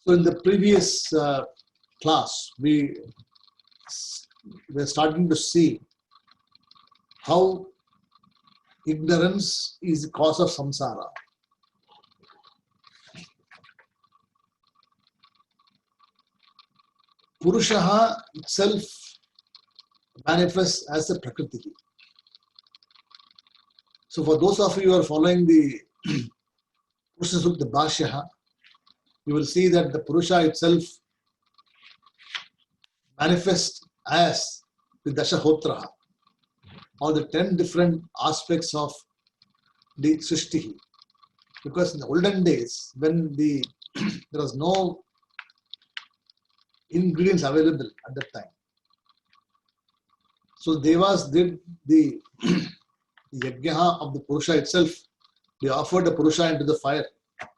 So in the previous class, we were starting to see how ignorance is the cause of samsara. Purusha itself manifests as a prakriti. So for those of you who are following the Purusha Sukta Bhashya, you will see that the Purusha itself manifests as the Dashahotraha, or the 10 different aspects of the Srishti. Because in the olden days, when there was no ingredients available at that time, so Devas did the yajna of the Purusha itself. They offered the Purusha into the fire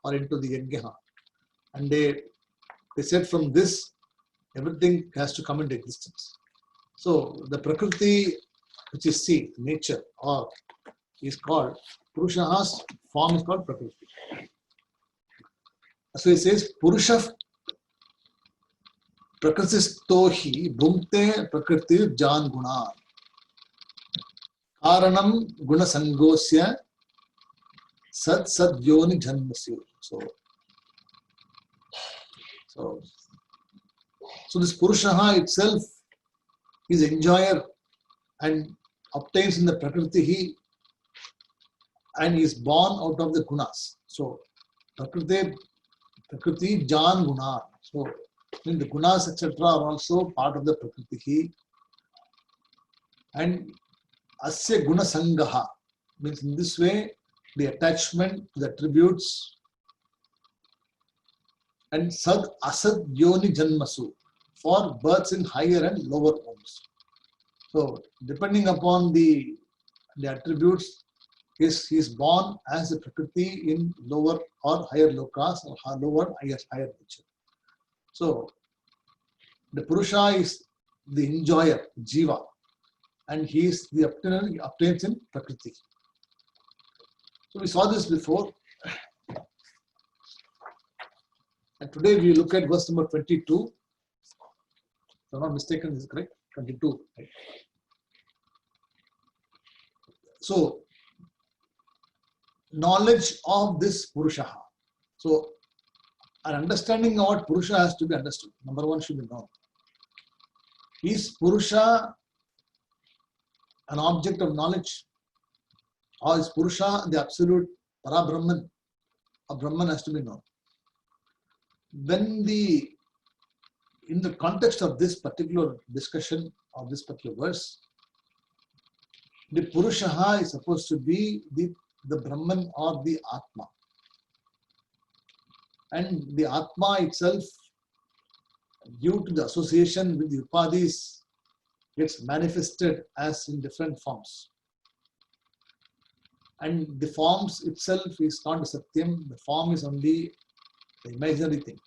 or into the yajna, and they said from this everything has to come into existence. So the Prakriti, which is see, nature, or is called Purusha's form is called Prakriti. So he says Purusha Prakritistohi Bhumte Prakriti Jan Guna Karanam Guna Sangosya Sad Yoni Janmasya. So this Purusha itself is enjoyer and obtains in the Prakriti and is born out of the gunas. So Prakriti Jan Guna. So the gunas etc. are also part of the Prakriti. And Asya Guna Sangaha means in this way the attachment to the attributes, and Sad Asad Yoni Janmasu for births in higher and lower homes. So depending upon the attributes, he is born as a Prakriti in lower or higher lokas or lower higher nature. So the Purusha is the enjoyer, Jiva, and he is the obtains in Prakriti. So we saw this before. And today we look at verse number 22. If I'm not mistaken, this is correct. 22. Right? So, knowledge of this Purusha. So, an understanding of what Purusha has to be understood. Number one should be known. Is Purusha an object of knowledge? Or is Purusha the absolute Parabrahman? A Brahman has to be known. When in the context of this particular discussion of this particular verse, the Purusha is supposed to be the Brahman or the Atma. And the Atma itself, due to the association with the Upadhis, gets manifested as in different forms. And the forms itself is not the Satyam, the form is only the imaginary thing.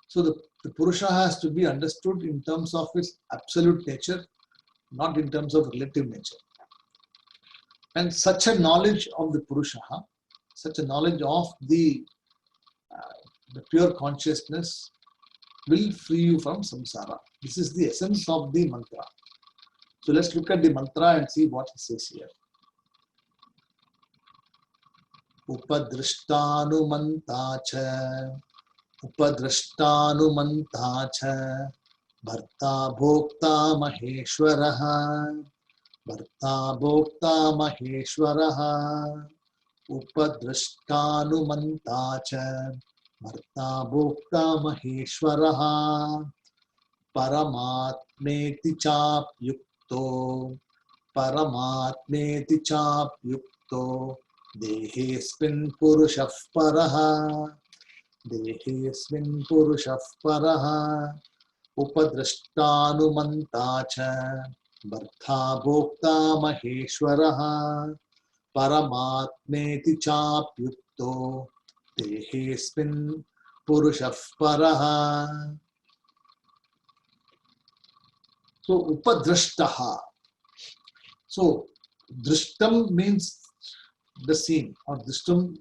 So the Purusha has to be understood in terms of its absolute nature, not in terms of relative nature. And such a knowledge of the Purusha, such a knowledge of the pure consciousness will free you from samsara. This is the essence of the mantra. So let's look at the mantra and see what it says here. Upadrishtanumantacha Upadrashtanumantacha Bharta Bhokta Maheshwaraha Bharta Bhokta Maheshwaraha Upadrashtanumantacha Bharta Bhokta Maheshwaraha Paramatmeti Chapyukto Paramatmeti Chapyukto Dehesmin Purushah Paraha Dehesmin Purushah Paraha Upadrashtanumantacha Bharta Bhokta Maheshwaraha Paramatmeti Chapyukto Dehesmin Purushah Paraha. So Upadrashtaha. So Drishtam means the seen, or Drishtam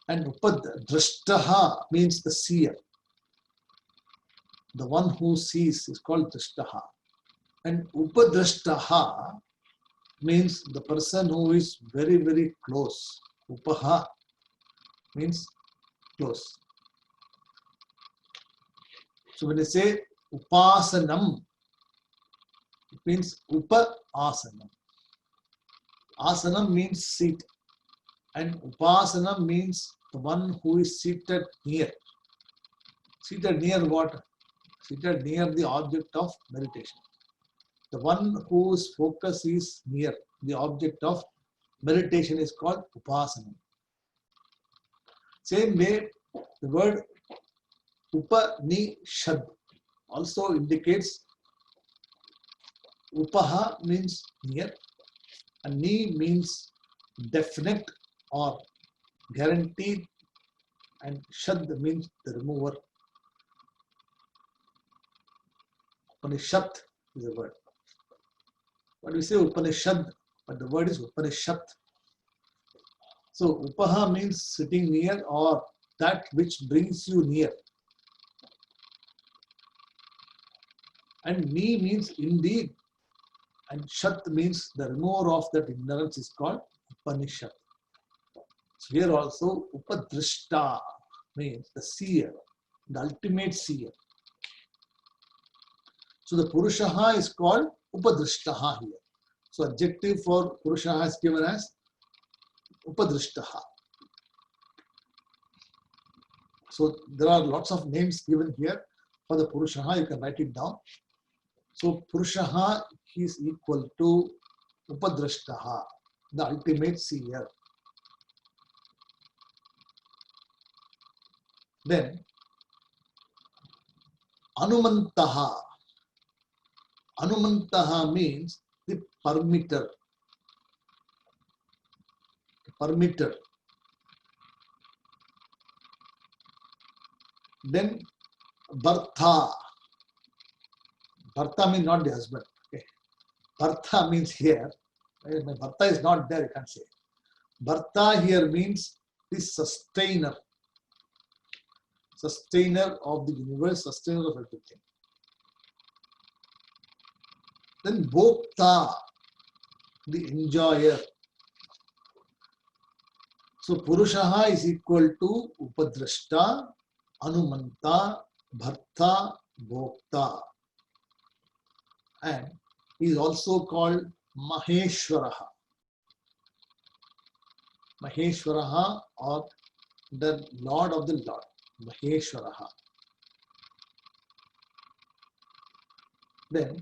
And upadrashtaha means the seer. The one who sees is called drashtaha. And upadrashtaha means the person who is very, very close. Upaha means close. So when you say upasanam, it means upasanam. Asanam means seat. And upasanam means the one who is seated near. Seated near what? Seated near the object of meditation. The one whose focus is near the object of meditation is called upasanam. Same way, the word Upanishad also indicates upaha means near and ni means definite or guaranteed and shad means the remover. Upanishad is a word. But we say Upanishad, but the word is Upanishad. So upaha means sitting near or that which brings you near. And ni means indeed. And shat means the remover of that ignorance is called Upanishad. So here also upadrishta means the seer, the ultimate seer. So the purushaha is called upadrishtaha here. So adjective for purushaha is given as upadrishtaha. So there are lots of names given here for the purushaha. You can write it down. So purushaha is equal to upadrashtaha, the ultimate seer. Then anumantaha. Anumantaha means the permitter. Permitter. Then Bharta. Bharta means not the husband. Okay. Bharta means here. My Bharta is not there, you can't say. Bharta here means the sustainer. Sustainer of the universe, sustainer of everything. Then Bhokta, the enjoyer. So Purushaha is equal to Upadrashta, Anumanta, Bharta, Bhokta. And he is also called Maheshwaraha. Maheshwaraha or the Lord of the Lord. Maheshwaraha. Then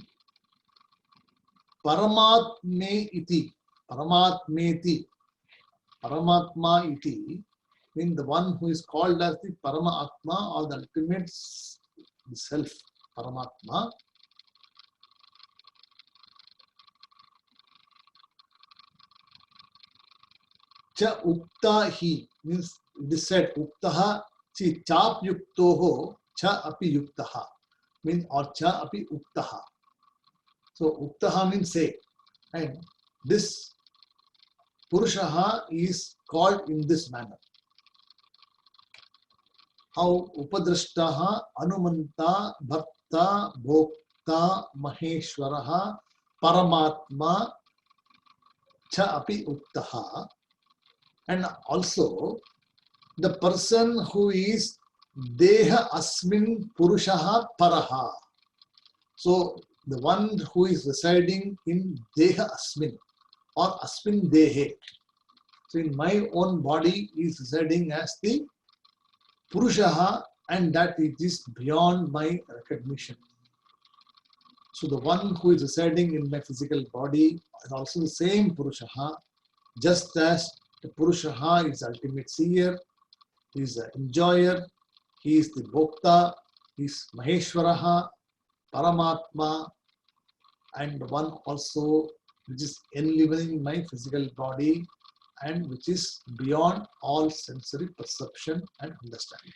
Paramatme iti. Paramatmeti. Paramatma iti means the one who is called as the Paramatma or the ultimate self. Paramatma. Cha uktahi means it is said uktaha. See, chap yuktoho cha api yuktaha means or cha api uktaha. So uktaha means say, and this Purushaha is called in this manner. How Upadrashtaha, Anumanta, Bharta, Bhokta, Maheshwaraha, Paramatma, cha api uktaha. And also the person who is Deha Asmin Purushaha Paraha. So the one who is residing in Deha Asmin or Asmin Dehe. So in my own body is residing as the Purushaha, and that it is beyond my recognition. So the one who is residing in my physical body is also the same Purushaha, just as the Purushaha is ultimate seer, he is the enjoyer, he is the Bhokta, he is Maheshwaraha, Paramatma, and one also which is enlivening my physical body and which is beyond all sensory perception and understanding.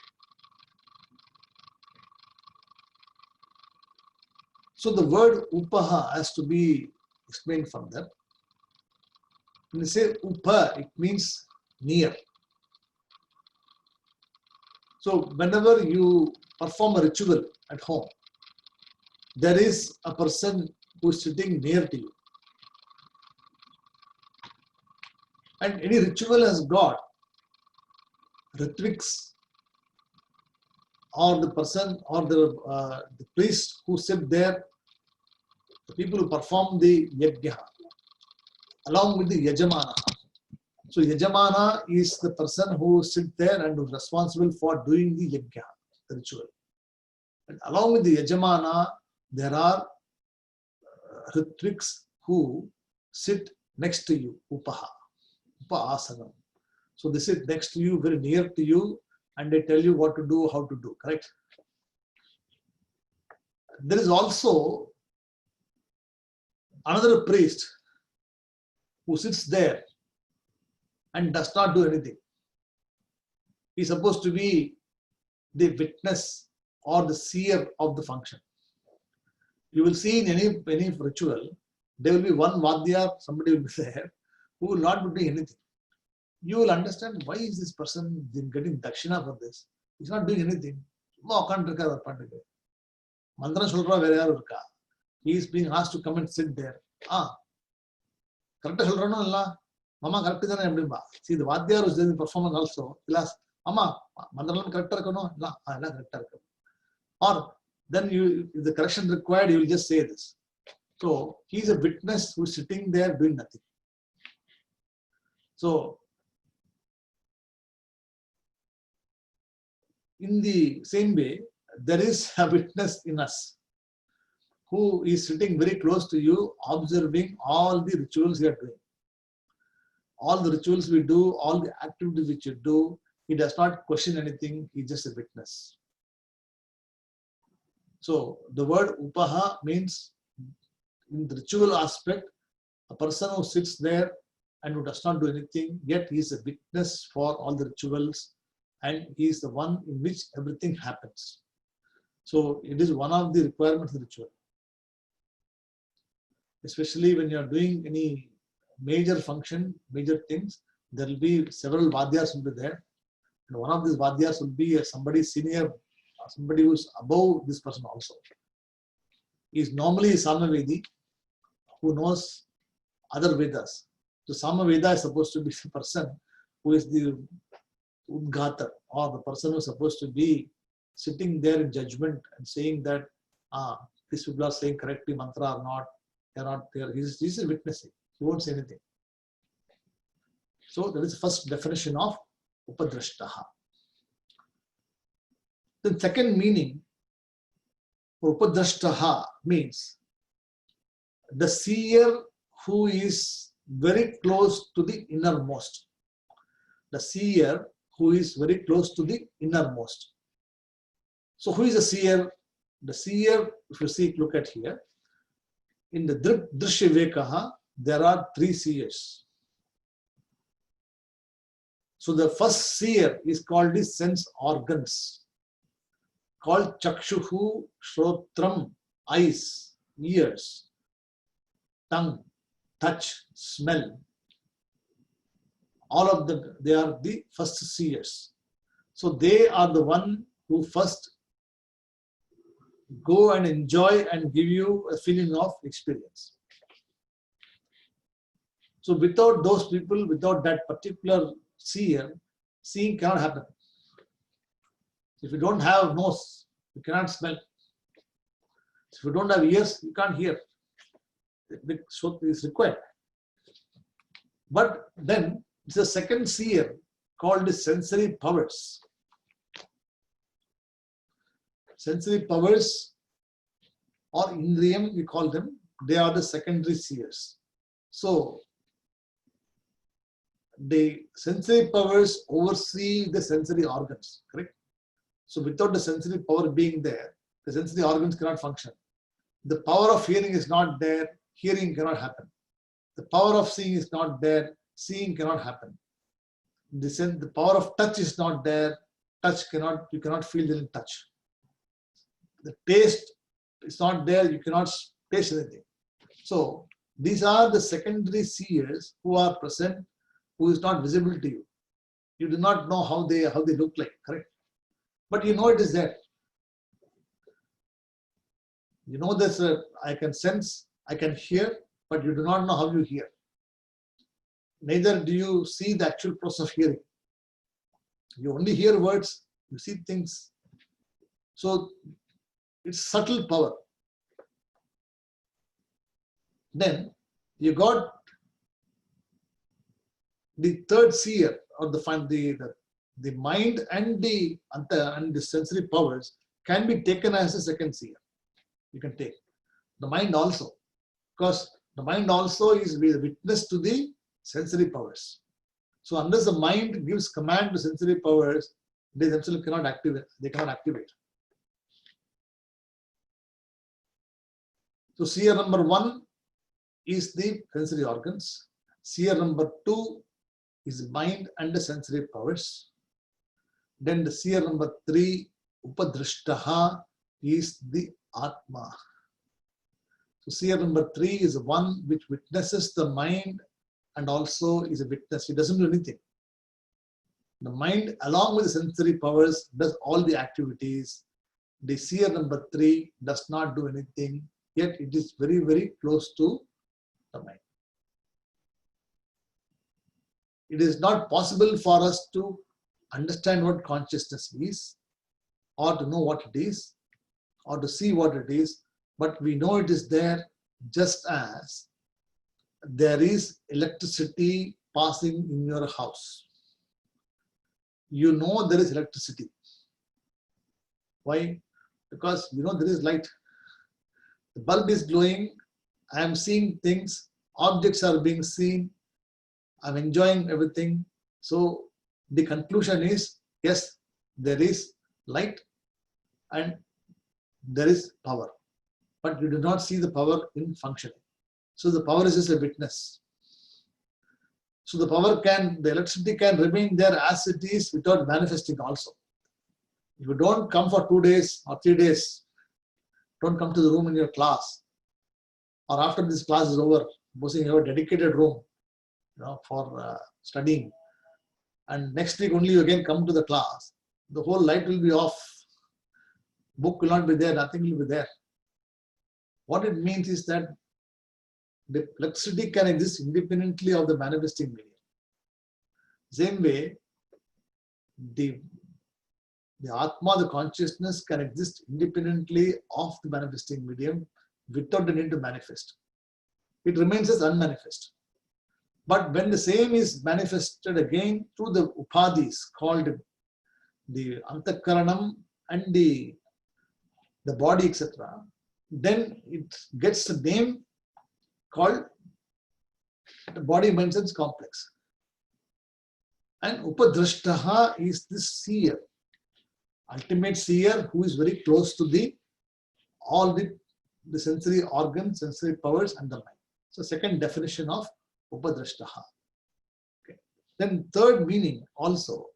So the word upaha has to be explained from that. When you say upa, it means near. So whenever you perform a ritual at home, there is a person who is sitting near to you. And any ritual has got Ritviks or the person or the priest who sit there, the people who perform the yajna, along with the yajamana. So yajamana is the person who sits there and is responsible for doing the yajna, the ritual. And along with the yajamana, there are Ritviks who sit next to you, upaha, upasanam. So they sit next to you, very near to you, and they tell you what to do, how to do, correct? There is also another priest who sits there and does not do anything. He is supposed to be the witness or the seer of the function. You will see in any ritual, there will be one vadya, somebody will be there, who will not be doing anything. You will understand why is this person getting dakshina for this. He's not doing anything. He is being asked to come and sit there. Correct. Mama correct. See, the vadya was doing the performance also. He'll ask, Mama, mandalam correct. Or then if the correction required, you will just say this. So he is a witness who is sitting there doing nothing. So in the same way, there is a witness in us who is sitting very close to you, observing all the rituals you are doing. All the rituals we do, all the activities which you do, he does not question anything, he is just a witness. So the word upaha means, in the ritual aspect, a person who sits there and who does not do anything, yet he is a witness for all the rituals, and he is the one in which everything happens. So it is one of the requirements of the ritual. Especially when you are doing any major function, major things, there will be several vadyas will be there. And one of these vadyas will be somebody senior, somebody who is above this person also. He is normally Samavedi who knows other Vedas. So Samaveda is supposed to be the person who is the Udgata, or the person who is supposed to be sitting there in judgment and saying that these people are saying correctly mantra or not, they are not there. He is witnessing. He won't say anything. So that is the first definition of Upadrashtaha. The second meaning for Upadrashtaha means the seer who is very close to the innermost. The seer who is very close to the innermost. So who is a seer? The seer, if you see, look at here. In the Drishya there are three seers. So the first seer is called the sense organs, called Chakshuhu, Shrotram, eyes, ears, tongue, touch, smell. All of them, they are the first seers. So they are the one who first go and enjoy and give you a feeling of experience. So without those people, without that particular seer, seeing cannot happen. If you don't have nose, you cannot smell. If you don't have ears, you can't hear. So it is required. But then it's a second seer called the sensory powers. Sensory powers, or Indriyam we call them, they are the secondary seers. So the sensory powers oversee the sensory organs, correct? So without the sensory power being there, the sensory organs cannot function. The power of hearing is not there, hearing cannot happen. The power of seeing is not there, seeing cannot happen. The power of touch is not there, you cannot feel the touch. The taste is not there, you cannot taste anything. So these are the secondary seers who are present, who is not visible to you. You do not know how they look like, correct? but you know it is there. You know this, I can sense, I can hear, but you do not know how you hear. Neither do you see the actual process of hearing. You only hear words, you see things. So it's subtle power. Then you got the third seer, or the mind and the sensory powers can be taken as a second seer. You can take the mind also, because the mind also is witness to the sensory powers. So unless the mind gives command to sensory powers, they themselves cannot activate. They cannot activate. So seer number 1 is the sensory organs. Seer number 2 is mind and the sensory powers. Then the seer number 3, upadrishtaha, is the Atma. So seer number 3 is the one which witnesses the mind and also is a witness. He doesn't do anything. The mind, along with the sensory powers, does all the activities. The seer number 3 does not do anything, yet it is very, very close to the mind. It is not possible for us to understand what consciousness is, or to know what it is, or to see what it is, but we know it is there, just as there is electricity passing in your house. You know there is electricity. Why? Because you know there is light. The bulb is glowing, I am seeing things, objects are being seen, I'm enjoying everything. So the conclusion is, yes, there is light and there is power, but you do not see the power in functioning. So the power is just a witness. So the electricity can remain there as it is without manifesting also. If you don't come for 2 days or 3 days, don't come to the room in your class, or after this class is over, supposing you have a dedicated room, for studying, and next week only you again come to the class, the whole light will be off, book will not be there, nothing will be there. What it means is that the electricity can exist independently of the manifesting medium. Same way, the Atma, the consciousness, can exist independently of the manifesting medium without the need to manifest. It remains as unmanifest. But when the same is manifested again through the upadhis called the antakaranam and the body, etc., then it gets a name called the body mind sense complex. And upadrishtaha is the seer, ultimate seer, who is very close to all the sensory organs, sensory powers and the mind. So second definition of upadrishtaha. Okay. Then third meaning also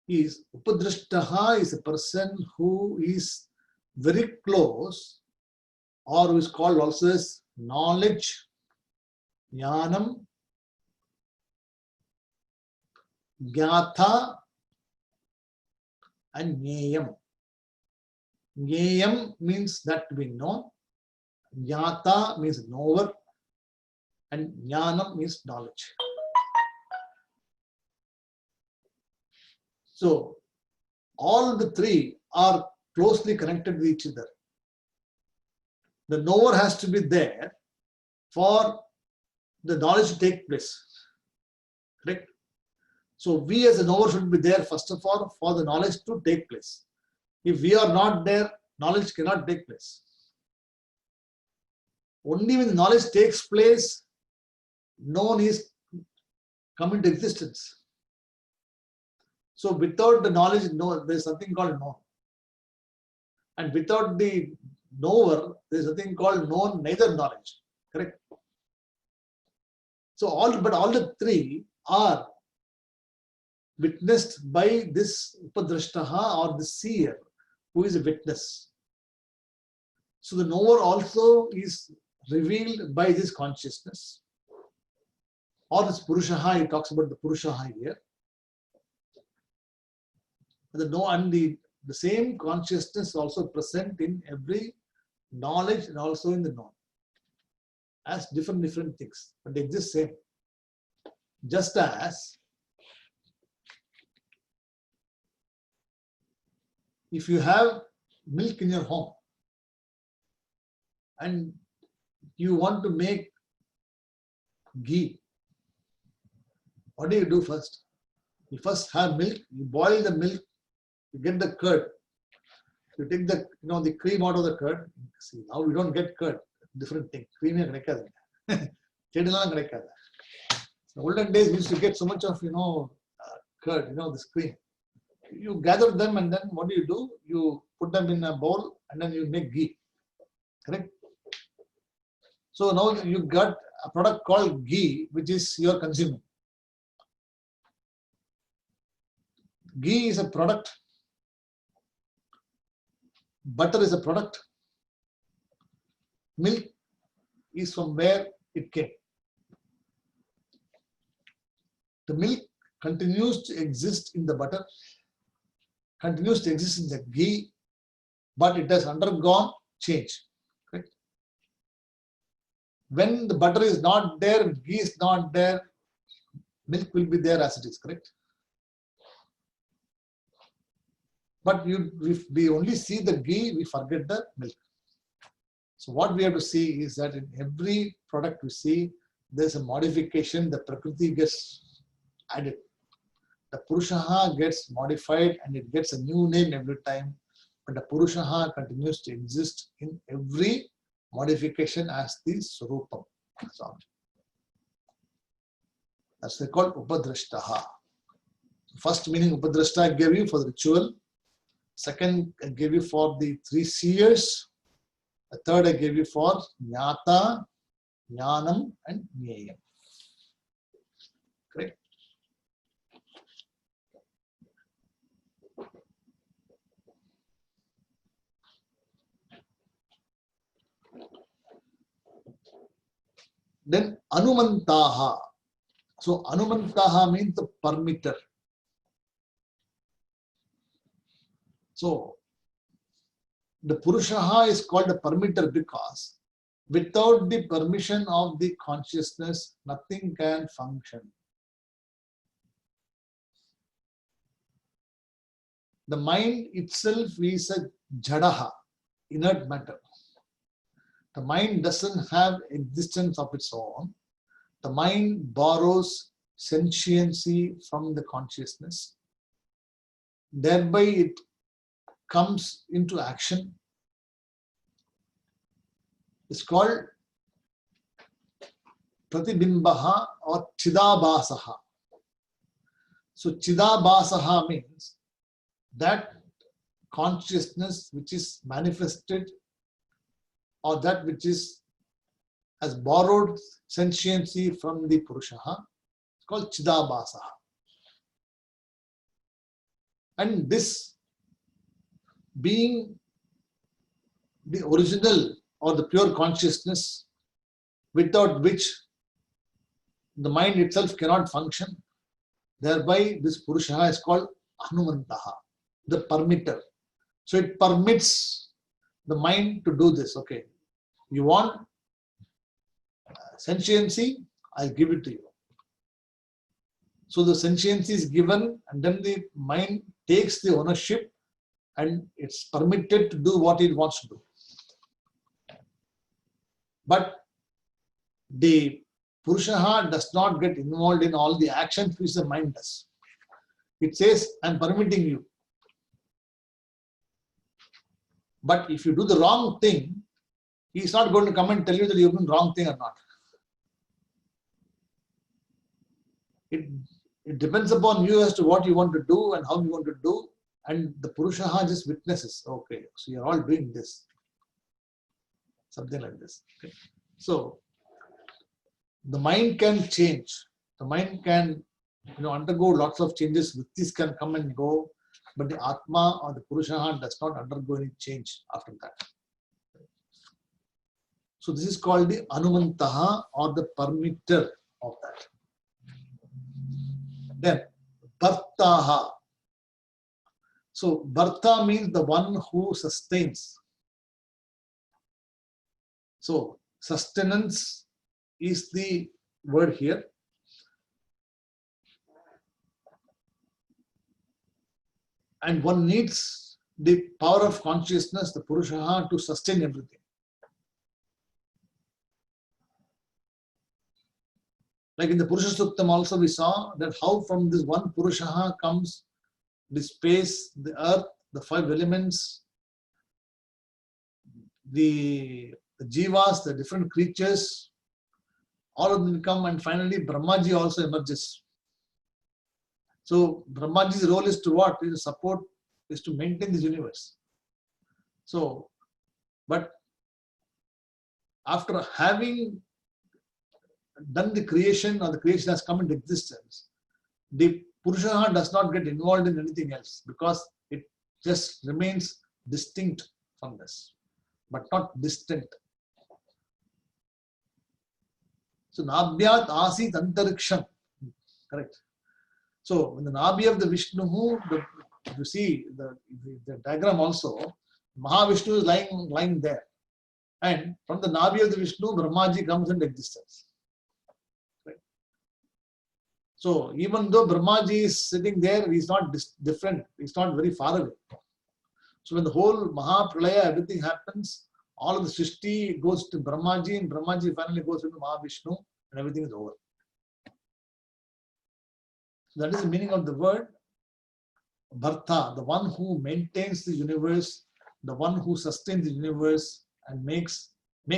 is upadrishtaha is a person who is very close, or who is called also as knowledge, jnanam, jnatha and jneyam. Jneyam means that we know, jnata means knower, and jnanam means knowledge. So all the three are closely connected with each other. The knower has to be there for the knowledge to take place. Correct? So we as a knower should be there first of all for the knowledge to take place. If we are not there, knowledge cannot take place. Only when knowledge takes place, known is come into existence. So without the knowledge, there is something called known. And without the knower, there is something called known, neither knowledge. Correct? So all the three are witnessed by this upadrishtaha, or the seer, who is a witness. So the knower also is revealed by this consciousness, or this purushaha. He talks about the purushaha here. The the same consciousness is also present in every knowledge and also in the known. As different things, but they exist same. Just as if you have milk in your home and you want to make ghee, what do you do first? You first have milk, you boil the milk, you get the curd. You take the the cream out of the curd. See, now we don't get curd, different thing. Cream is கிடைக்காது. தேடலாம் கிடைக்காது. In the olden days, we used to get so much of curd, this cream. You gather them and then what do? You put them in a bowl and then you make ghee. Correct? So now you got a product called ghee, which is your consuming. Ghee is a product. Butter is a product. Milk is from where it came. The milk continues to exist in the butter, continues to exist in the ghee, but it has undergone change. Correct? When the butter is not there, ghee is not there, milk will be there as it is. Correct? But if we only see the ghee, we forget the milk. So what we have to see is that in every product we see, there's a modification, the Prakriti gets added. The Purushaha gets modified and it gets a new name every time, but the Purushaha continues to exist in every modification as the Swarupam. That's called Upadrashtaha. First meaning Upadrashta I gave you for the ritual. Second I gave you for the 3 seers. The third I gave you for Jnata, Jnanam and Jneyam. Correct? Then Anumantaha. So Anumantaha means the permitter. So the Purushaha is called a permitter because without the permission of the consciousness, nothing can function. The mind itself is a jadaha, inert matter. The mind doesn't have existence of its own. The mind borrows sentiency from the consciousness. Thereby it comes into action. It's called Pratibimbaha or Chidabasaha. So Chidabasaha means that consciousness which is manifested or that which has borrowed sentiency from the Purushaha. It's called Chidabasaha. And this being the original or the pure consciousness without which the mind itself cannot function, thereby this Purushaha is called Hanumantaha, the permitter. So it permits the mind to do this. Okay, you want sentiency, I'll give it to you. So the sentiency is given and then the mind takes the ownership and it's permitted to do what it wants to do. But the Purushaha does not get involved in all the actions which the mind does. It says, I'm permitting you. But if you do the wrong thing, he's not going to come and tell you that you've done the wrong thing or not. It depends upon you as to what you want to do and how you want to do. And the Purushaha just witnesses, okay, so you're all doing this. Something like this. Okay. So, the mind can change. The mind can undergo lots of changes. Vrittis can come and go. But the Atma or the Purushaha does not undergo any change after that. So, this is called the Anumantaha or the permitter of that. Then, Bhartaha. So Bharta means the one who sustains. So sustenance is the word here. And one needs the power of consciousness, the Purusha, to sustain everything. Like in the Purusha Suktam also we saw that how from this one Purusha comes the space, the earth, the five elements, the jivas, the different creatures, all of them come, and finally Brahmaji also emerges. So Brahmaji's role is to what? Is to support, is to maintain this universe. So, but after having done the creation, or the creation has come into existence, the Purusha does not get involved in anything else because it just remains distinct from this, but not distant. So Nabhyat Asit Antariksham. Correct. So in the Nabhi of the Vishnu, you see the diagram also, Mahavishnu is lying there. And from the Nabhi of the Vishnu, Brahmaji comes into existence. Right. So even though Brahmaji is sitting there, he is not different, he is not very far away. So when the whole Mahapralaya, everything happens, all of the Srishti goes to Brahmaji, and Brahmaji finally goes into Mahavishnu, and everything is over. So that is the meaning of the word Bharta, the one who maintains the universe, the one who sustains the universe and makes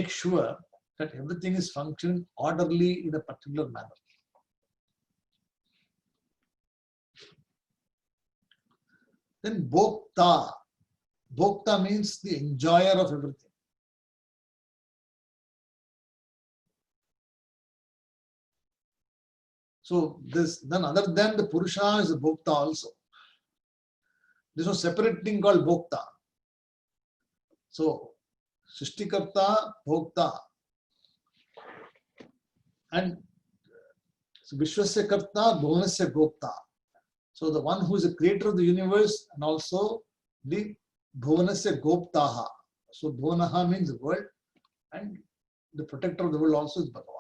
sure that everything is functioning orderly in a particular manner. Then Bhokta. Bhokta means the enjoyer of everything. So this, then other than the Purusha is a Bhokta also. There is no separate thing called Bhokta. So Srishtikarta, Bhokta. And so Vishwasya Karta, Bhuvanasya Gopta. So the one who is the creator of the universe and also the Bhuvanasya Goptaha. So Bhuvanaha means the world, and the protector of the world also is Bhagavan.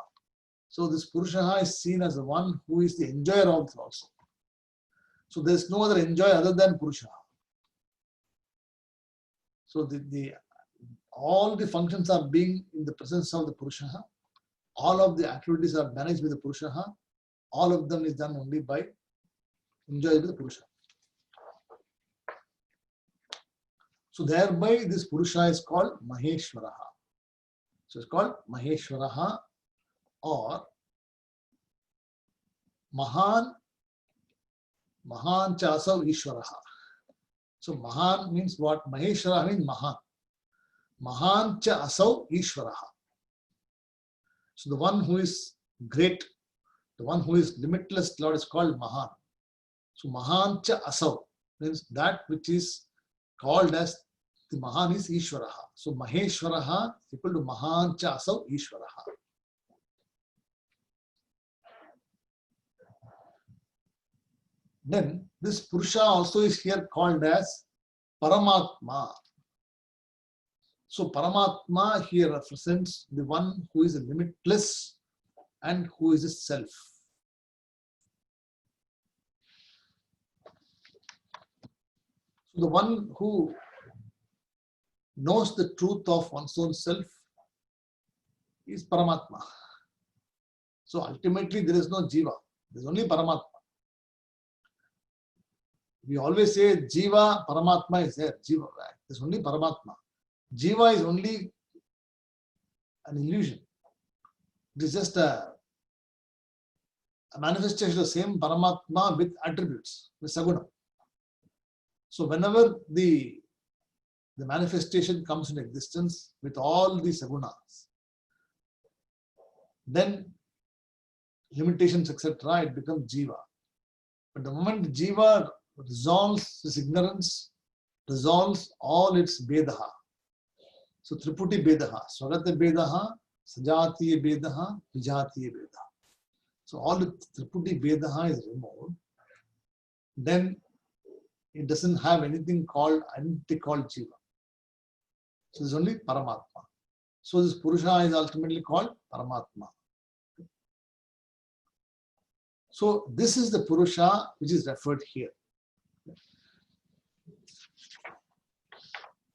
So this Purusha is seen as the one who is the enjoyer of it also. So there is no other enjoyer other than Purusha. So all the functions are being in the presence of the Purusha. All of the activities are managed with the Purusha. All of them is done only by enjoying the Purusha. So thereby this Purusha is called Maheshwaraha. So it's called Maheshwaraha or Mahan Chasav Ishwaraha. So Mahan means what? Maheshwara means Mahan. Mahan cha Asav Ishwaraha. So the one who is great, the one who is limitless Lord is called Mahan. So Mahan cha Asav means that which is called as the Mahan is Ishwaraha. So Maheshwaraha is equal to Mahan cha Asav Ishwaraha. Then this Purusha also is here called as Paramatma. So Paramatma here represents the one who is limitless and who is a self. So the one who knows the truth of one's own self is Paramatma. So ultimately there is no Jiva, there is only Paramatma. We always say Jiva, Paramatma is there. Jiva, right? There's only Paramatma. Jiva is only an illusion. It is just a manifestation of the same Paramatma with attributes, with Saguna. So whenever the manifestation comes in existence with all the Sagunas, then limitations, etc., it becomes Jiva. But the moment Jiva resolves his ignorance, resolves all its Vedaha. So Triputi Vedaha, Swagata Vedaha, Sajatiya Vedaha, Vijatiya Vedaha. So all the Triputi Vedaha is removed. Then it doesn't have anything called entity called Jiva. So it's only Paramatma. So this Purusha is ultimately called Paramatma. So this is the Purusha which is referred here.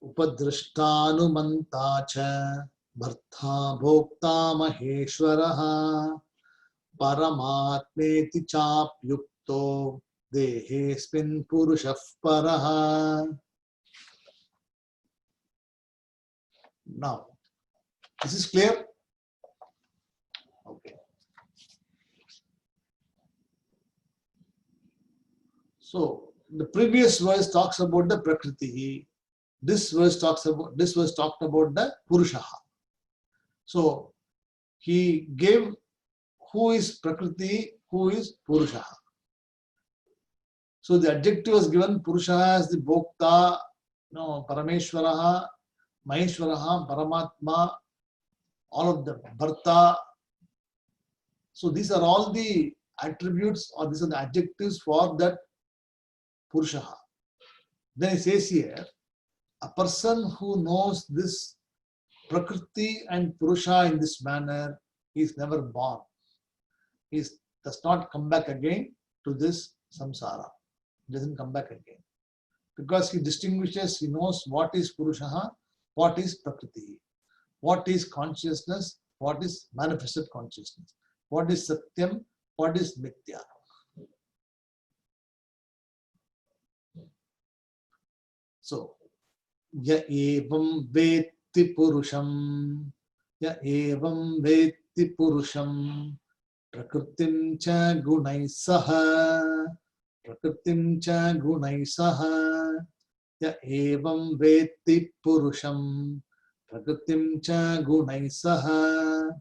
Upadrishtanumanta cha bharta bhokta maheshwaraha paramatmeti chapyukto dehesmin purushah paraha. Now, this is clear? Okay. So the previous verse talks about the Prakriti. This verse talked about the Purushaha. So he gave who is Prakriti, who is Purushaha. So the adjective was given Purushaha as the Bhokta, Parameshwaraha, Maheshwaraha, Paramatma, all of them, Bharta. So these are all the attributes or these are the adjectives for that Purushaha. Then it says here, a person who knows this Prakriti and Purusha in this manner is never born. He does not come back again to this samsara. He doesn't come back again. Because he distinguishes, he knows what is Purusha, what is Prakriti, what is consciousness, what is manifested consciousness, what is Satyam, what is Mithya. So, ya evam vetti purusham, ya evam vetti purusham, prakritim cha gunai saha, prakritim cha gunai saha, ya evam vetti purusham, prakritim cha gunai saha,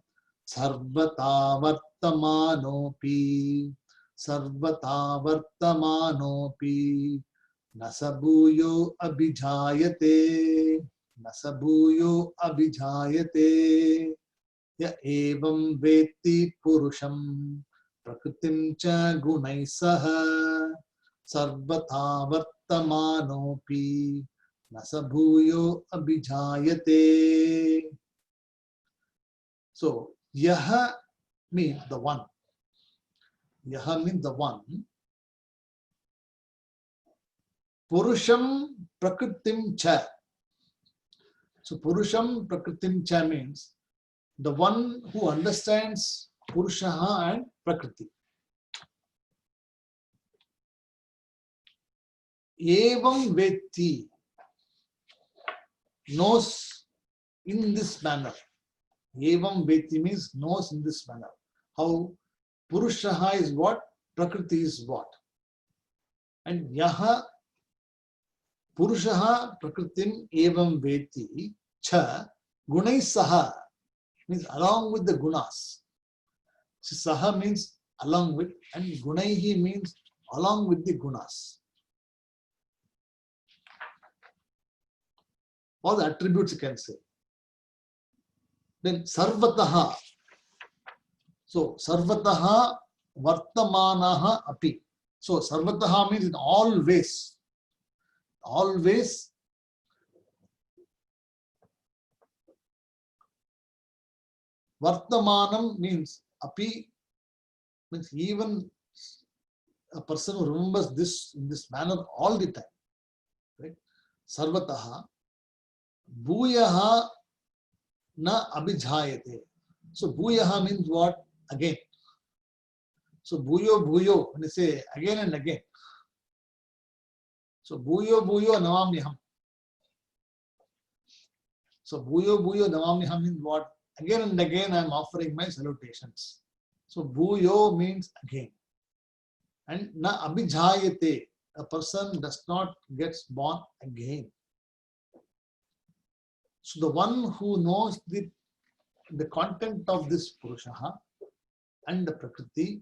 sarvata vartamanopi, sarvata vartamanopi, Nasabhuyo abhijayate, Nasabhuyo abhijayate, ya evam veti purusham, prakritim cha gunai saha, sarvata vartamanopi, Nasabhuyo abhijayate. So, yaha means the one. Yaha means the one. Purusham Prakritim Cha. So Purusham Prakritim Cha means the one who understands Purushaha and Prakriti. Evam Veti knows in this manner. Evam Veti means knows in this manner. How Purushaha is what, Prakriti is what. And Yaha Purushaha Prakritim Evam Veti Cha Gunai Saha means along with the gunas. So Saha means along with, and Gunaihi means along with the gunas. All the attributes you can say. Then Sarvataha. So Sarvataha Vartamanaha Api. So Sarvataha means in all ways. Always Vartamanam means api, means even a person who remembers this in this manner all the time. Right? Sarvataha Bhuyaha na abhijayate. So Bhuyaha means what? Again. So Bhuyo Bhuyo, when you say again and again. So Bhuyo Bhuyo Navamyaham. So Bhuyo Bhuyo Navamyaham means what? Again and again I am offering my salutations. So Bhuyo means again. And na abhijayate, a person does not get born again. So the one who knows the content of this Purushaha and the Prakriti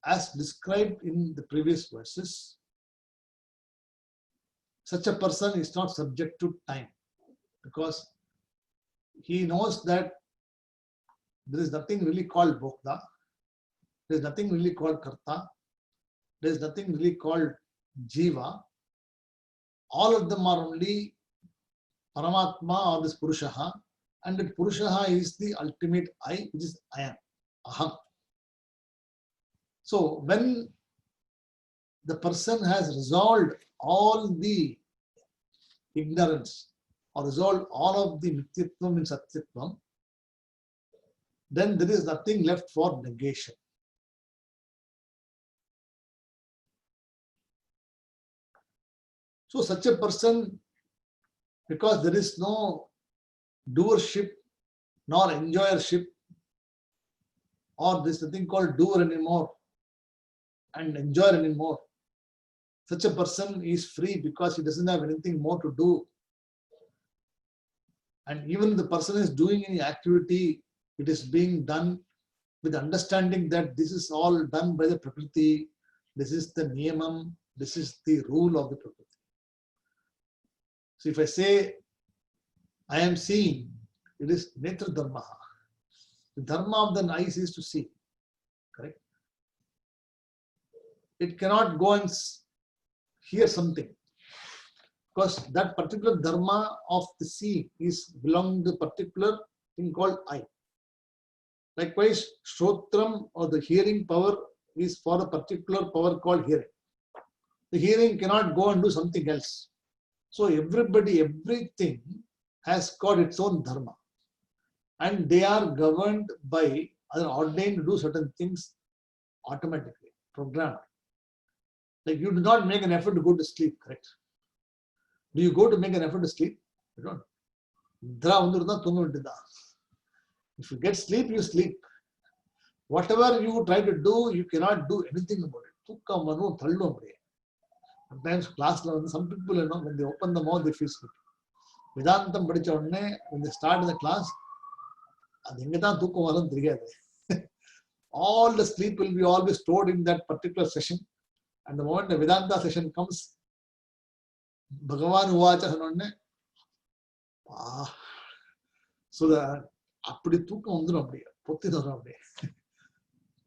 as described in the previous verses, such a person is not subject to time because he knows that there is nothing really called Bhokta, there is nothing really called Karta, there is nothing really called Jiva, all of them are only Paramatma or this Purushaha, and that Purushaha is the ultimate I, which is I am, Aham. So when the person has resolved all the ignorance or resolved all of the Nityatvam and Satyatvam, then there is nothing left for negation. So such a person, because there is no doership nor enjoyership, or there is nothing called doer anymore and enjoyer anymore, such a person is free because he doesn't have anything more to do. And even if the person is doing any activity, it is being done with understanding that this is all done by the Prakriti, this is the Niyamam, this is the rule of the Prakriti. So if I say, I am seeing, it is Netra Dharma. The Dharma of the eyes is to see, correct? It cannot go and hear something, because that particular Dharma of the see is belonging to a particular thing called eye. Likewise, Shrotram or the hearing power is for a particular power called hearing. The hearing cannot go and do something else. So everybody, everything has got its own dharma, and they are governed by, are ordained to do certain things automatically, programmed. Like you do not make an effort to go to sleep, correct? Do you go to make an effort to sleep? You don't. If you get sleep, you sleep. Whatever you try to do, you cannot do anything about it. Sometimes class, some people, when they open the mouth, they feel sleepy. Vedantam padicha odane, when they start the class, all the sleep will be always stored in that particular session. And the moment the Vedanta session comes, Bhagavan Uvacha odane, so the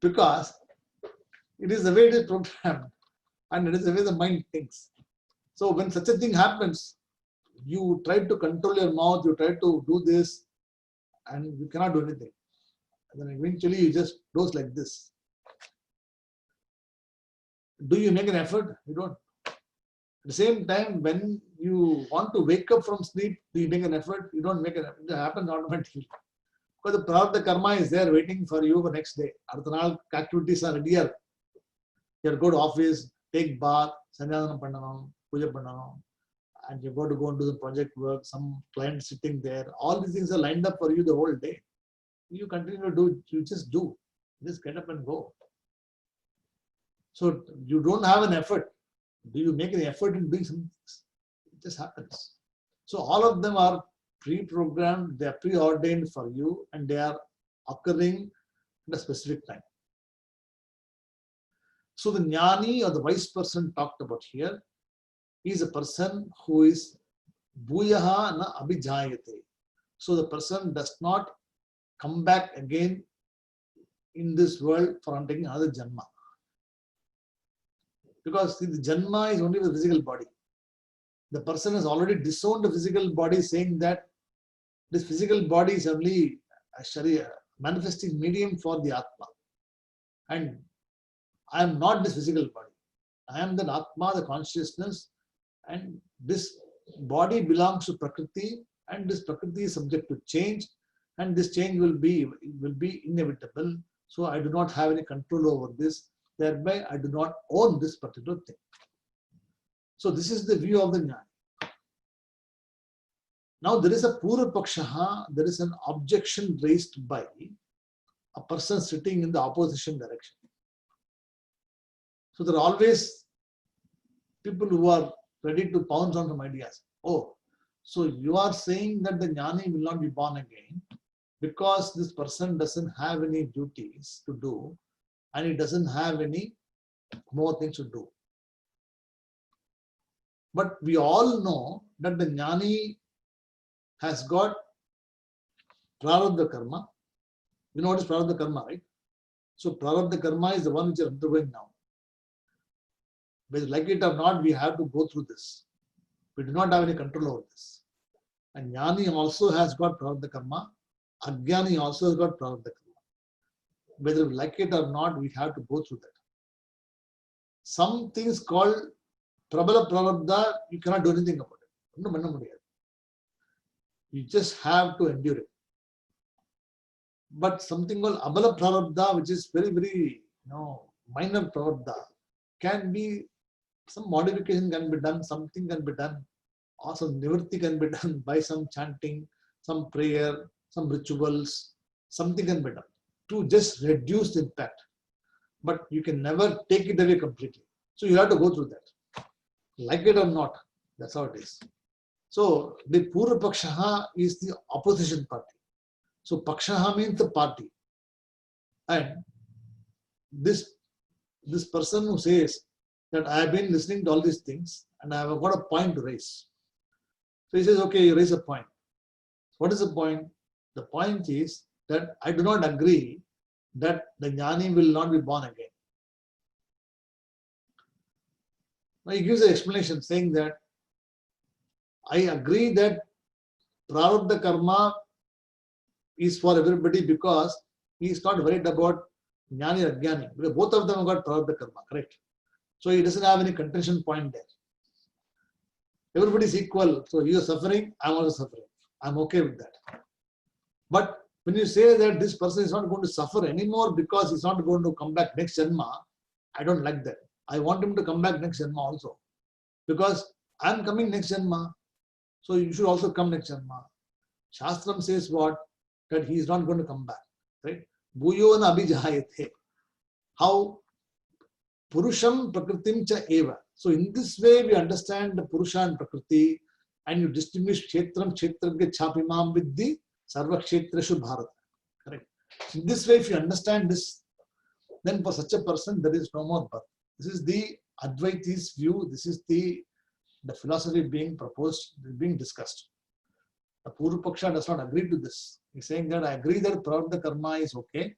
because it is the way it is programmed, and it is the way the mind thinks. So when such a thing happens, you try to control your mouth, you try to do this, and you cannot do anything. And then eventually you just doze like this. Do you make an effort? You don't. At the same time, when you want to wake up from sleep, do you make an effort? You don't make an effort. It happens automatically. Because the prarabdha karma is there waiting for you for next day. Arthanal activities are ready. You go to office, take bath, sandhyanam pandanam, puja pandanam, and you got to go and do the project work, some client sitting there. All these things are lined up for you the whole day. You continue to do, you just do. Just get up and go. So you don't have an effort. Do you make an effort in doing something? It just happens. So all of them are pre-programmed, they are preordained for you, and they are occurring at a specific time. So the jnani or the wise person talked about here is a person who is bhuyaha na abhijayate. So the person does not come back again in this world for undertaking another janma. Because the janma is only the physical body. The person has already disowned the physical body, saying that this physical body is only a sharia, manifesting medium for the Atma. And I am not this physical body. I am the Atma, the consciousness, and this body belongs to Prakriti, and this Prakriti is subject to change, and this change will be inevitable. So I do not have any control over this. Thereby, I do not own this particular thing. So this is the view of the Jnani. Now there is a Purva Pakshaha, there is an objection raised by a person sitting in the opposition direction. So there are always people who are ready to pounce on some ideas. Oh, so you are saying that the Jnani will not be born again because this person doesn't have any duties to do and he doesn't have any more things to do. But we all know that the Jnani has got prarabdha karma. You know what is prarabdha karma, right? So prarabdha karma is the one which is undergoing now. But like it or not, we have to go through this. We do not have any control over this. And Jnani also has got prarabdha karma. Ajnani also has got prarabdha karma. Whether we like it or not, we have to go through that. Some things called prabala prarabdha, you cannot do anything about it. You just have to endure it. But something called abala prarabdha, which is very, very minor prarabdha, can be some modification can be done, something can be done, or some nivritti can be done by some chanting, some prayer, some rituals, something can be done to just reduce the impact. But you can never take it away completely. So you have to go through that. Like it or not, that's how it is. So the Purva Pakshaha is the opposition party. So Pakshaha means the party. And this person who says that I have been listening to all these things and I have got a point to raise. So he says, okay, you raise a point. What is the point? The point is that I do not agree that the Jnani will not be born again. Now he gives an explanation saying that I agree that prarabdha karma is for everybody because he is not worried about Jnani or Ajnani. Because both of them have got prarabdha karma, correct? So he doesn't have any contention point there. Everybody is equal. So you are suffering, I am also suffering. I am okay with that. But when you say that this person is not going to suffer anymore because he's not going to come back next Janma, I don't like that. I want him to come back next Janma also. Because I am coming next Janma. So you should also come next Janma. Shastram says what? That he is not going to come back. Right? Bhuyo na abhijayate. How? Purusham prakritim cha eva. So in this way we understand the Purusha and Prakriti, and you distinguish Kshetram, Kshetragya Chapimam with the Sarva Kshetreshu Bharata. Correct. In this way, if you understand this, then for such a person there is no more birth. This is the Advaiti's view. This is the philosophy being proposed, being discussed. The Purva Paksha does not agree to this. He is saying that I agree that prarabdha karma is okay,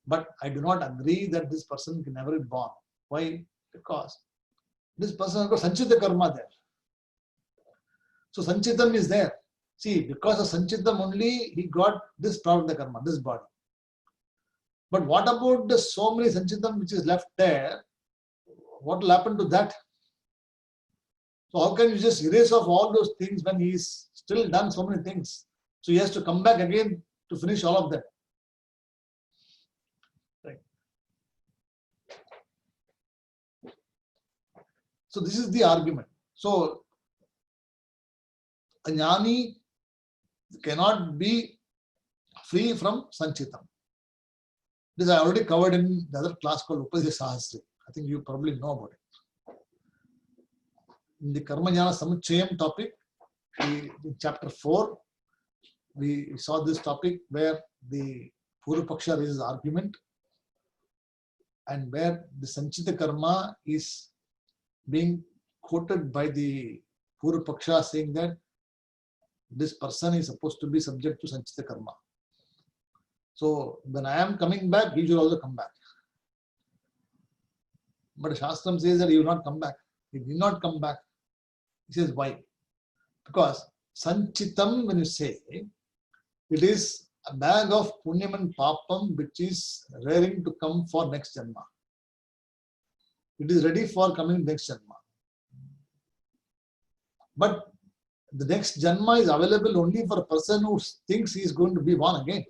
but I do not agree that this person can never be born. Why? Because this person has got sanchita karma there. So sanchitam is there. See, because of sanchitam only, he got this prarabdha karma, this body. But what about the so many sanchitam which is left there? What will happen to that? So how can you just erase off all those things when he's still done so many things? So he has to come back again to finish all of that. Right. So this is the argument. So a Jnani cannot be free from sanchitam. This I already covered in the other class called Upadhyaya Sahasri. I think you probably know about it. In the Karma Jnana Samuchayam topic, in chapter 4, we saw this topic where the Purva Paksha raises argument and where the Sanchita Karma is being quoted by the Purva Paksha saying that this person is supposed to be subject to Sanchita Karma. So when I am coming back, he should also come back. But Shastram says that he will not come back. He did not come back. He says why? Because Sanchitam, when you say, it is a bag of punyam and papam which is raring to come for next Janma. It is ready for coming next Janma. But the next Janma is available only for a person who thinks he is going to be born again.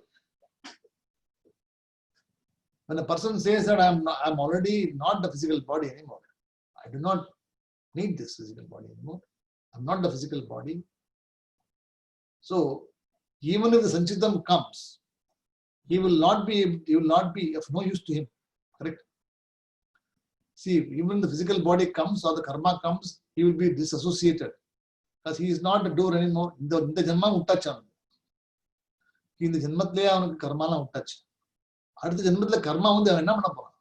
When a person says that I'm already not the physical body anymore, I do not need this physical body anymore. I'm not the physical body. So even if the Sanchitam comes, he will not be of no use to him. Correct? See, even the physical body comes or the karma comes, he will be disassociated. Because he is not the door anymore. In the Janma uttacha. In the Janmatlaya karma la uttacha. At the Janmatlaya karma unde enna panna poran.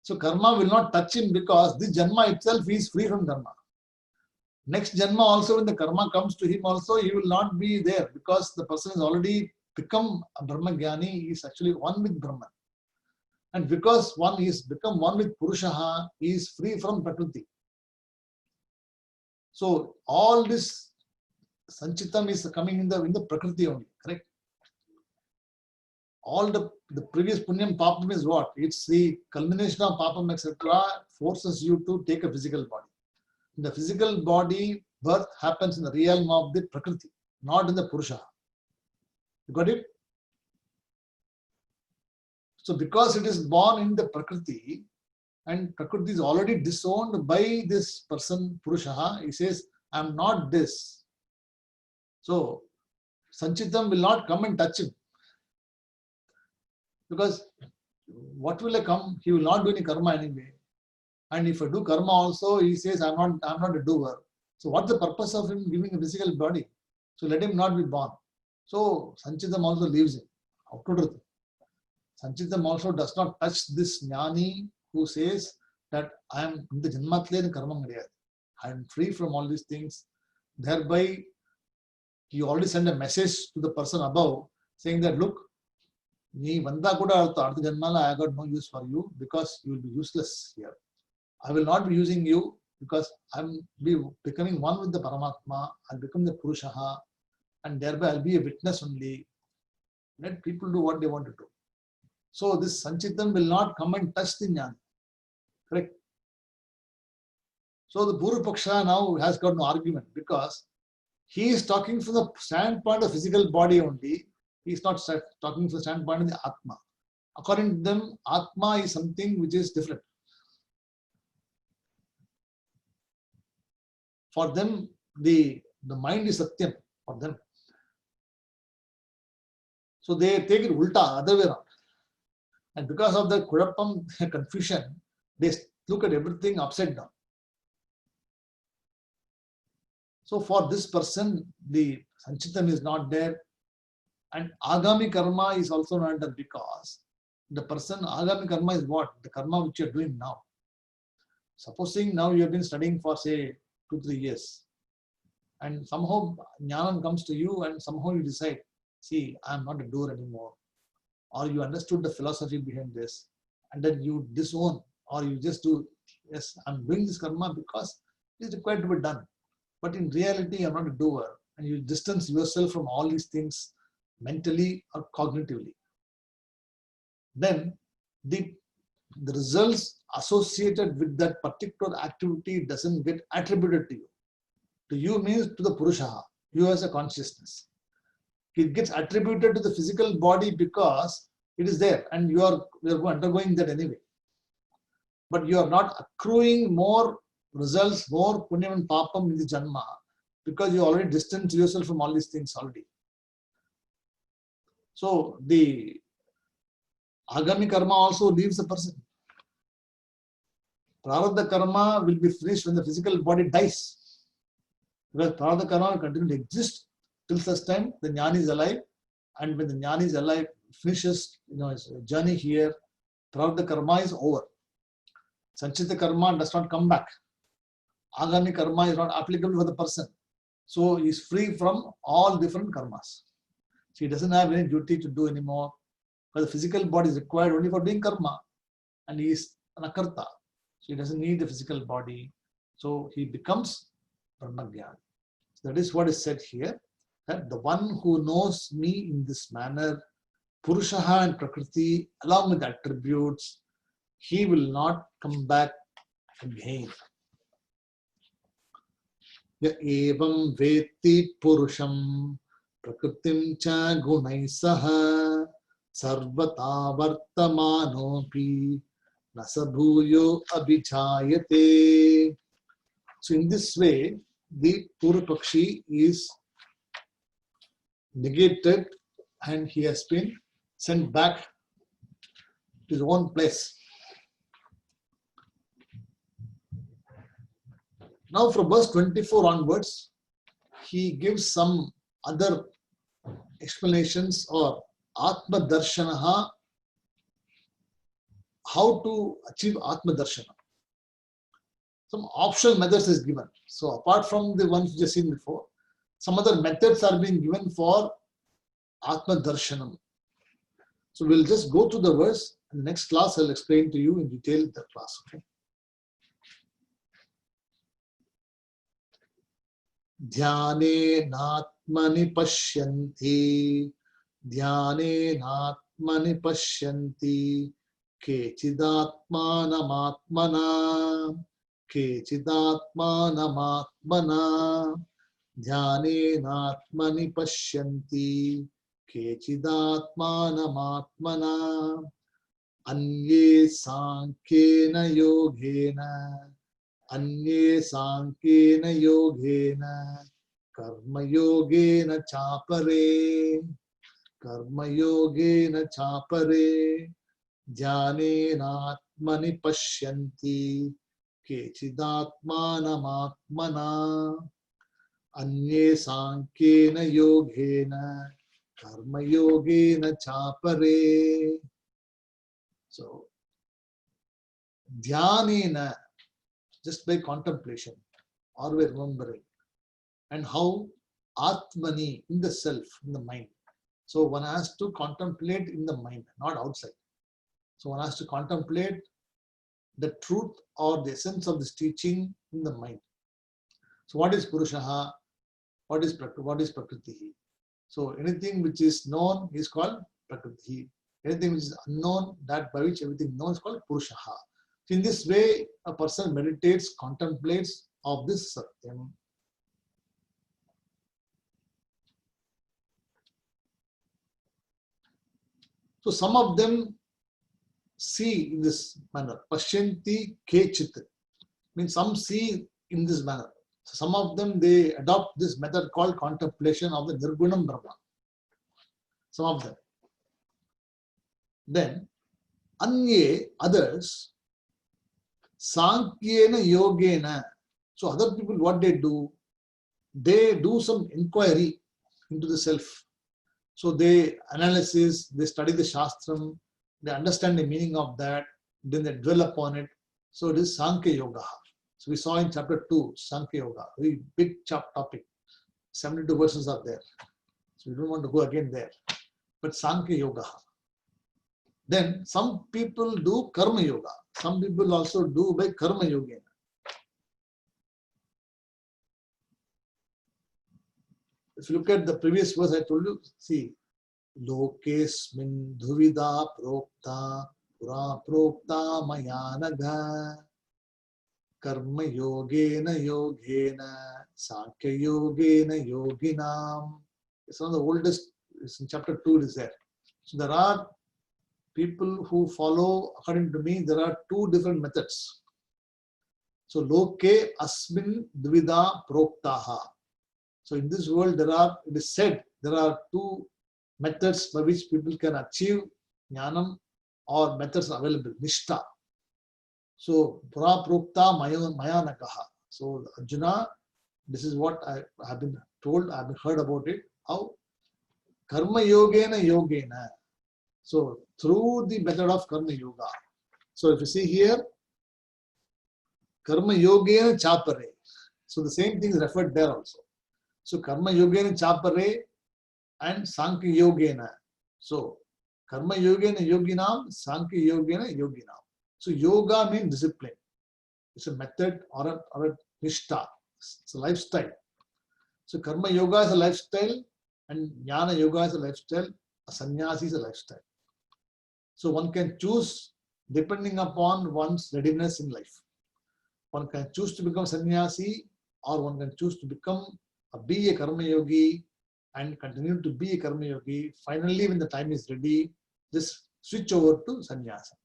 So karma will not touch him because this Janma itself is free from karma. Next Janma also, when the karma comes to him also, he will not be there because the person has already become a Brahmagyani, he is actually one with Brahman. And because one is become one with Purushaha, he is free from Prakriti. So all this Sanchitam is coming in the Prakriti only, correct? All the previous Punyam Papam is what? It's the culmination of Papam, etc. forces you to take a physical body. In the physical body, birth happens in the realm of the Prakriti, not in the Purusha. You got it? So because it is born in the Prakriti, and Prakriti is already disowned by this person, Purusha, he says, I am not this. So Sanchitam will not come and touch him. Because what will I come? He will not do any karma anyway. And if I do karma also, he says, I'm not a doer. So what's the purpose of him giving a physical body? So let him not be born. So Sanchitam also leaves him. Sanchitam also does not touch this jnani who says that I am in the janmatle karma ngadiyadu. I am free from all these things. Thereby, he already sent a message to the person above saying that, look, I got no use for you because you will be useless here. I will not be using you because I am becoming one with the Paramatma. I'll become the Purushaha, and thereby I'll be a witness only. Let people do what they want to do. So this Sanchitam will not come and touch the Jnana. Correct? So the Purva Paksha now has got no argument because he is talking from the standpoint of physical body only. He is not talking from the standpoint of the Atma. According to them, Atma is something which is different. For them, the mind is Satyam for them. So they take it ulta, other way around. And because of the Kudapam confusion, they look at everything upside down. So for this person, the Sanchitam is not there. And Agami Karma is also not there because the person, Agami Karma is what? The karma which you are doing now. Supposing now you have been studying for say 2-3 years. And somehow Jnanam comes to you and somehow you decide, see, I am not a doer anymore. Or you understood the philosophy behind this. And then you disown or you just do, yes, I am doing this karma because it is required to be done. But in reality, you are not a doer. And you distance yourself from all these things mentally or cognitively. Then the results associated with that particular activity doesn't get attributed to you. To you means to the Purusha, you as a consciousness. It gets attributed to the physical body because it is there and you are undergoing that anyway. But you are not accruing more results, more punyam and papam in the janma because you already distanced yourself from all these things already. So the Agami karma also leaves the person. Prarabdha karma will be finished when the physical body dies. Because Prarabdha karma will continue to exist till such time the jnani is alive, and when the jnani is alive, finishes his journey here, Prarabdha karma is over. Sanchita karma does not come back. Agami karma is not applicable for the person. So he is free from all different karmas. So he doesn't have any duty to do anymore. Because the physical body is required only for doing karma. And he is an akarta. So he doesn't need the physical body. So he becomes Brahmagyan. So that is what is said here. That the one who knows me in this manner, Purushaha and Prakriti, along with attributes, he will not come back again. Ya evam veti purusham prakritim cha gunai saha sarvata vartamanopi nasabhuyo abhijayate. So in this way, the Purva Pakshi is negated and he has been sent back to his own place. Now from verse 24 onwards, he gives some other explanations or Atma Darshanaha, how to achieve Atma Darshana. Some optional methods is given. So apart from the ones you just seen before, some other methods are being given for Atma Darshanam. So we'll just go through the verse. In the next class, I'll explain to you in detail the class. Okay. ध्यानेनात्मनि पश्यन्ति ध्यानेनात्मनि पश्यन्ति केचिदात्मानमात्मना केचिदात्मानमात्मना ध्यानेनात्मनि पश्यन्ति केचिदात्मानमात्मना अन्ये सांख्येन योगेन अन्ये सांख्येन योगेन कर्मयोगेन चापरे कर्मयोगेन चापरे ध्यानेनात्मनि पश्यन्ति केचिदात्मानमात्मना अन्ये सांख्येन योगेन कर्मयोगेन चापरे. So dhyanena, just by contemplation or by remembering, and how atmani, in the self, in the mind. So one has to contemplate in the mind, not outside. So one has to contemplate the truth or the essence of this teaching in the mind. So what is Purushaha? What is Prakriti? So anything which is known is called Prakriti. Anything which is unknown, that by which everything known, is called Purushaha. So in this way, a person meditates, contemplates of this Satyam. So some of them see in this manner. Pashyanti kechit. Means some see in this manner. So some of them, they adopt this method called contemplation of the Nirgunam Brahma. Some of them. Then, Anye, others, Sankyena Yogena. So other people, what they do some inquiry into the self. So they analysis, they study the Shastram, they understand the meaning of that, then they dwell upon it. So it is Sankhya Yoga. So we saw in chapter 2, Sankhya Yoga, very big topic. 72 verses are there. So we don't want to go again there. But Sankhya Yoga. Then some people do Karma Yoga. Some people also do by Karma Yoga. If you look at the previous verse I told you, see, Lokesmin Dhuvida Prokta Pura Prokta Mayanaga Karma Yogena Yogena Sankhya Yogena Yoginam. It's one of the oldest, it's in chapter 2 it is there. So there are people who follow, according to me, there are two different methods. So Loke Asmin Dvida Proktaha. So in this world it is said, there are two methods by which people can achieve Jnanam, or methods available, Nishta. So Pura Prokta Mayanakaha. So Arjuna, this is what I have been told, I have heard about it. How? Karma Yogena Yogena. So through the method of Karma Yoga. So if you see here, Karma Yogena Chapare. So the same thing is referred there also. So Karma Yogena Chapare and Sankhya Yogena. So Karma Yogena Yoginam, Sankhya Yogena Yoginam. So yoga means discipline. It's a method or a nishta. It's a lifestyle. So Karma Yoga is a lifestyle and Jnana Yoga is a lifestyle. A sannyasi is a lifestyle. So one can choose depending upon one's readiness in life. One can choose to become sannyasi, or one can choose to be a karma yogi and continue to be a karma yogi. Finally, when the time is ready, just switch over to sannyasa.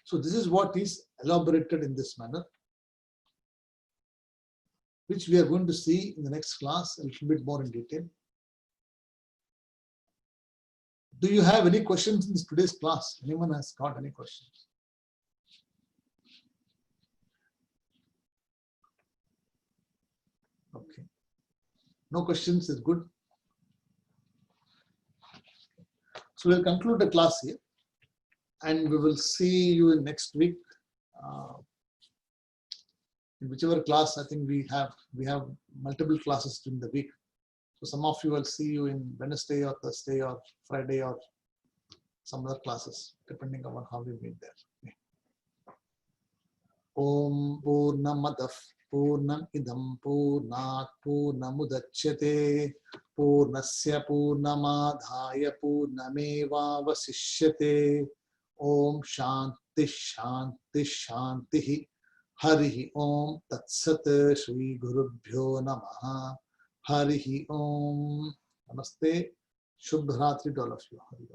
So this is what is elaborated in this manner, which we are going to see in the next class a little bit more in detail. Do you have any questions in today's class? Anyone has got any questions? Okay. No questions is good. So we'll conclude the class here, and we will see you in next week. In whichever class, I think we have multiple classes during the week. So some of you will see you in Wednesday or Thursday or Friday or some other classes, depending on how we meet there. Om Purnamadav पूर्णमिदं पूर्णात् पूर्णमुदच्यते पूर्णस्य पूर्णमादाय पूर्णमेवावशिष्यते। ओम शांति शांति शांति। हरि ओम तत्सत्। श्री गुरुभ्यो नमः। हरि ओम। नमस्ते। शुभ रात्रि to all of you. Hari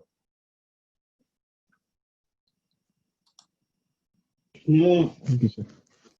Om. Thank you, sir.